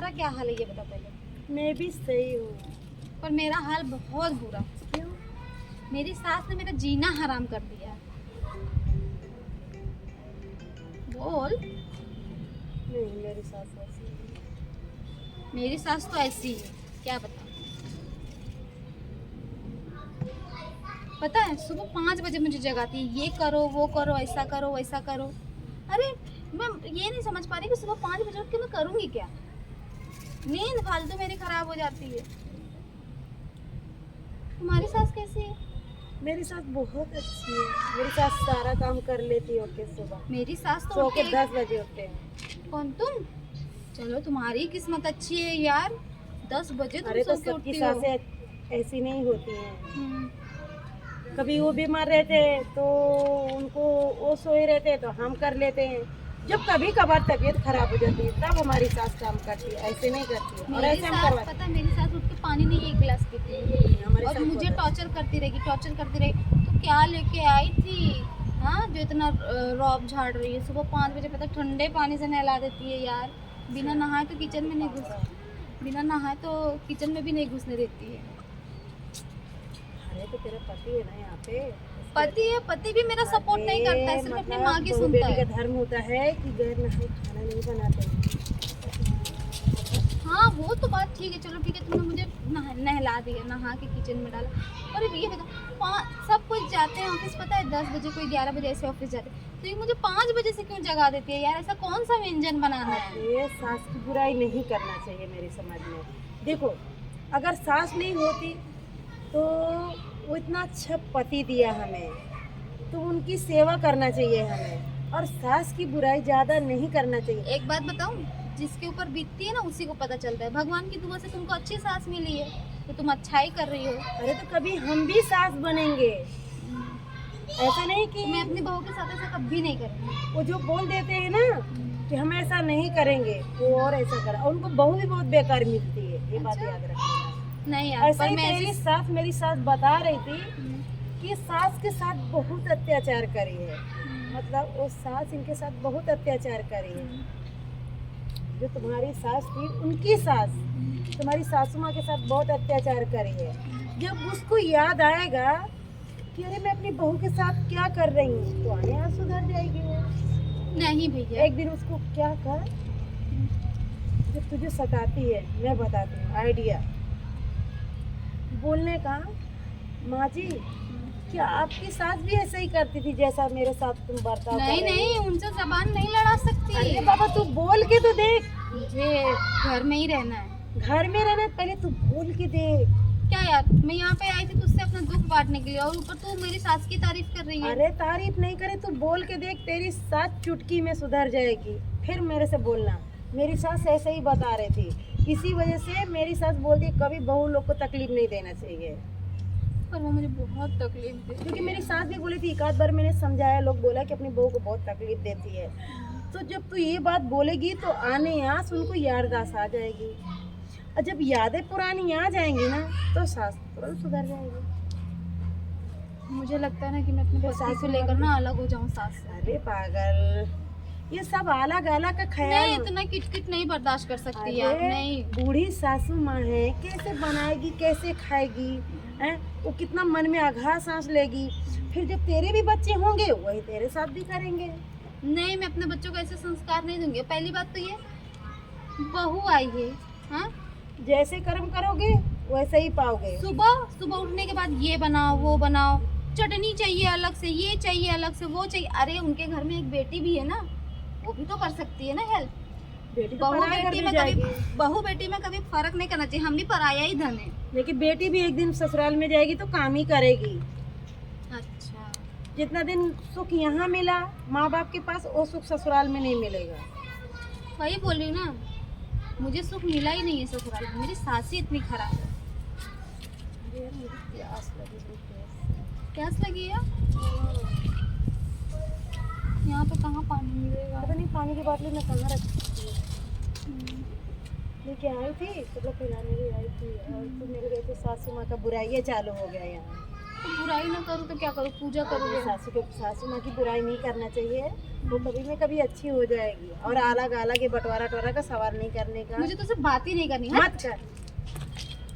तुम्हारा क्या हाल है ये बता पहले। मैं भी सही हूँ। पर मेरा हाल बहुत बुरा। क्यों? मेरी सास ने मेरा जीना हराम कर दिया है। बोल। नहीं, मेरी सास ऐसी है। मेरी सास तो ऐसी है, क्या बता। पता है सुबह 5 बजे मुझे जगाती है, ये करो वो करो, ऐसा करो वैसा करो। अरे मैं ये नहीं समझ पा रही कि सुबह 5 बजे उठ के मैं करूँगी क्या। नींद फालतू मेरी खराब हो जाती है। तुम्हारी सास कैसी है? मेरी सास बहुत अच्छी है। मेरी सास सारा काम कर लेती है के सुबह। मेरी सास तो सो के उठते 10 बजे उठते हैं। कौन तुम? चलो तुम्हारी किस्मत अच्छी है यार, 10 बजे तुम अरे तो सो के सबकी उठती हो। सासें ऐसी नहीं होती हैं। हम्म, कभी वो बीमार रहते हैं तो उनको वो सोए रहते हैं तो हम कर लेते हैं। जब कभी कभार तबीयत खराब हो जाती है तब हमारी सास काम करती है, ऐसे नहीं करती है। और मेरी ऐसे हम सास करवाते पता है, मेरी सास उठ के पानी नहीं एक गिलास पीती है हमारे और साथ मुझे बहुत टॉर्चर करती रहेगी, टॉर्चर करती रहेगी। तो क्या लेके आई थी हाँ जो इतना रौब झाड़ रही है? सुबह 5 बजे पता ठंडे पानी से नहला देती है यार। बिना नहाए तो किचन में नहीं बिना नहाए तो किचन में भी नहीं घुसने देती है। अरे तो तेरा पति है ना यहाँ पे। पति है, पति भी मेरा सपोर्ट नहीं करता है, सिर्फ अपनी माँ की बहू सुनता बेटी है। का धर्म होता है कि गैर नहाए खाना नहीं बनाते हैं। हाँ वो तो बात ठीक है, चलो ठीक है, तुमने मुझे नहला दिया, नहा के किचन में डाला। और ये बता सब कुछ जाते हैं ऑफिस, पता है 10 बजे कोई 11 बजे ऐसे ऑफिस जाते हैं, तो ये मुझे 5 बजे से क्यों जगा देती है यार? ऐसा कौन सा व्यंजन बनाना है? ये सास की बुराई नहीं करना चाहिए मेरे समझ में। देखो, अगर सास नहीं होती तो वो इतना अच्छा पति दिया हमें, तो उनकी सेवा करना चाहिए हमें, और सास की बुराई ज़्यादा नहीं करना चाहिए। एक बात बताऊं, जिसके ऊपर बीतती है ना उसी को पता चलता है। भगवान की दुआ से तुमको अच्छी सास मिली है तो तुम अच्छा ही कर रही हो। अरे तो कभी हम भी सास बनेंगे, ऐसा नहीं कि तो मैं अपनी बहू के साथ ऐसा कभी नहीं करूँगी। वो जो बोल देते हैं ना कि हम ऐसा नहीं करेंगे वो और ऐसा करा, और उनको बहू भी बहुत बेकार मिलती है, ये बात अच्छा? याद रखना। नहीं यार, ऐसे पर ही मैं तेरी ऐसी सास, मेरी सास बता रही थी कि सास के साथ बहुत अत्याचार करी है। मतलब वो सास इनके साथ बहुत अत्याचार करी है। जो तुम्हारी सास थी उनकी सास तुम्हारी सासू माँ के साथ बहुत अत्याचार करी है। जब उसको याद आएगा कि अरे मैं अपनी बहू के साथ क्या कर रही हूँ, तो आने यहाँ सुधर जाएगी वो। नहीं भैया, एक दिन उसको क्या कर, जब तुझे सताती है मैं बताती हूँ आइडिया बोलने का। माँ जी, क्या आपकी सास भी ऐसा ही करती थी जैसा मेरे साथ तुम बर्ताव कर नहीं रही नहीं, हो? उनसे जबान नहीं लड़ा सकती। अरे बाबा तू बोल के तो देख। मुझे घर में ही रहना है। घर में रहना, पहले तू बोल के देख। क्या यार, मैं यहाँ पे आई थी तुझसे अपना दुख बांटने के लिए और ऊपर तू मेरी सास की तारीफ कर रही है। अरे तारीफ नहीं करे, तू बोल के देख, तेरी सास चुटकी में सुधर जाएगी। फिर मेरे से बोलना मेरी सास ऐसे ही बता रही थी, इसी वजह से मेरी सास बोलती कभी बहू लोग को तकलीफ नहीं देना चाहिए। पर वो मुझे बहुत तकलीफ दे। क्योंकि मेरी सास भी बोली थी, एक आध बार मैंने समझाया, लोग बोला कि अपनी बहू को बहुत तकलीफ देती है। तो जब तू ये बात बोलेगी तो आने आस उनको याददाश्त आ जाएगी, और जब यादें पुरानी आ जाएंगी ना तो सास तुरंत सुधर जाएगी। मुझे लगता है ना कि मैं अपने तो पति सास को लेकर ना अलग हो जाऊँ सास से। अरे पागल, ये सब अलग अलग का मैं ख्याल। इतना किटकिट नहीं बर्दाश्त कर सकती यार, अरे नहीं। बूढ़ी सासू माँ है, कैसे बनाएगी कैसे खाएगी हैं? वो कितना मन में आघात सांस लेगी। फिर जब तेरे भी बच्चे होंगे वही तेरे साथ भी करेंगे। नहीं, मैं अपने बच्चों को ऐसे संस्कार नहीं दूंगी। पहली बात तो ये बहू आई है, हाँ, जैसे कर्म करोगे वैसे ही पाओगे। सुबह सुबह उठने के बाद ये बनाओ वो बनाओ, चटनी चाहिए अलग से, ये चाहिए अलग से, वो चाहिए। अरे उनके घर में एक बेटी भी है ना, वो भी तो कर सकती है ना हेल्प। बेटी तो बहू पराया घर बेटी भी में जाएगी। बहू बेटी में कभी फर्क नहीं करना चाहिए। हम भी पराया ही धन है। लेकिन बेटी भी एक दिन ससुराल में जाएगी तो काम ही करेगी। अच्छा, जितना दिन सुख यहाँ मिला माँ बाप के पास, वो सुख ससुराल में नहीं मिलेगा। वही बोल रही हूँ ना, मुझे सुख मिला ही नहीं है ससुराल में। मेरी सास ही इतनी खराब है। अरे यार मुझे प्यास लगी, प्यास। प्यास लगी है? यहाँ पे कहाँ पानी मिलेगा? पता नहीं पानी की बोतल मैं कहाँ रखी थी। लेके आई थी, कपड़ा फैलाने भी आई थी, और तो मेरे गए थे सासू माँ का बुराई चालू हो गया यहाँ। तो बुराई ना करूँ तो क्या करूँ, पूजा करूँगी। सासू माँ की बुराई नहीं करना चाहिए, वो कभी में कभी अच्छी हो जाएगी। और अलग अलग ये बंटवारा का सवाल नहीं करने का। मुझे तो सिर्फ बात ही नहीं करनी है। मत कर।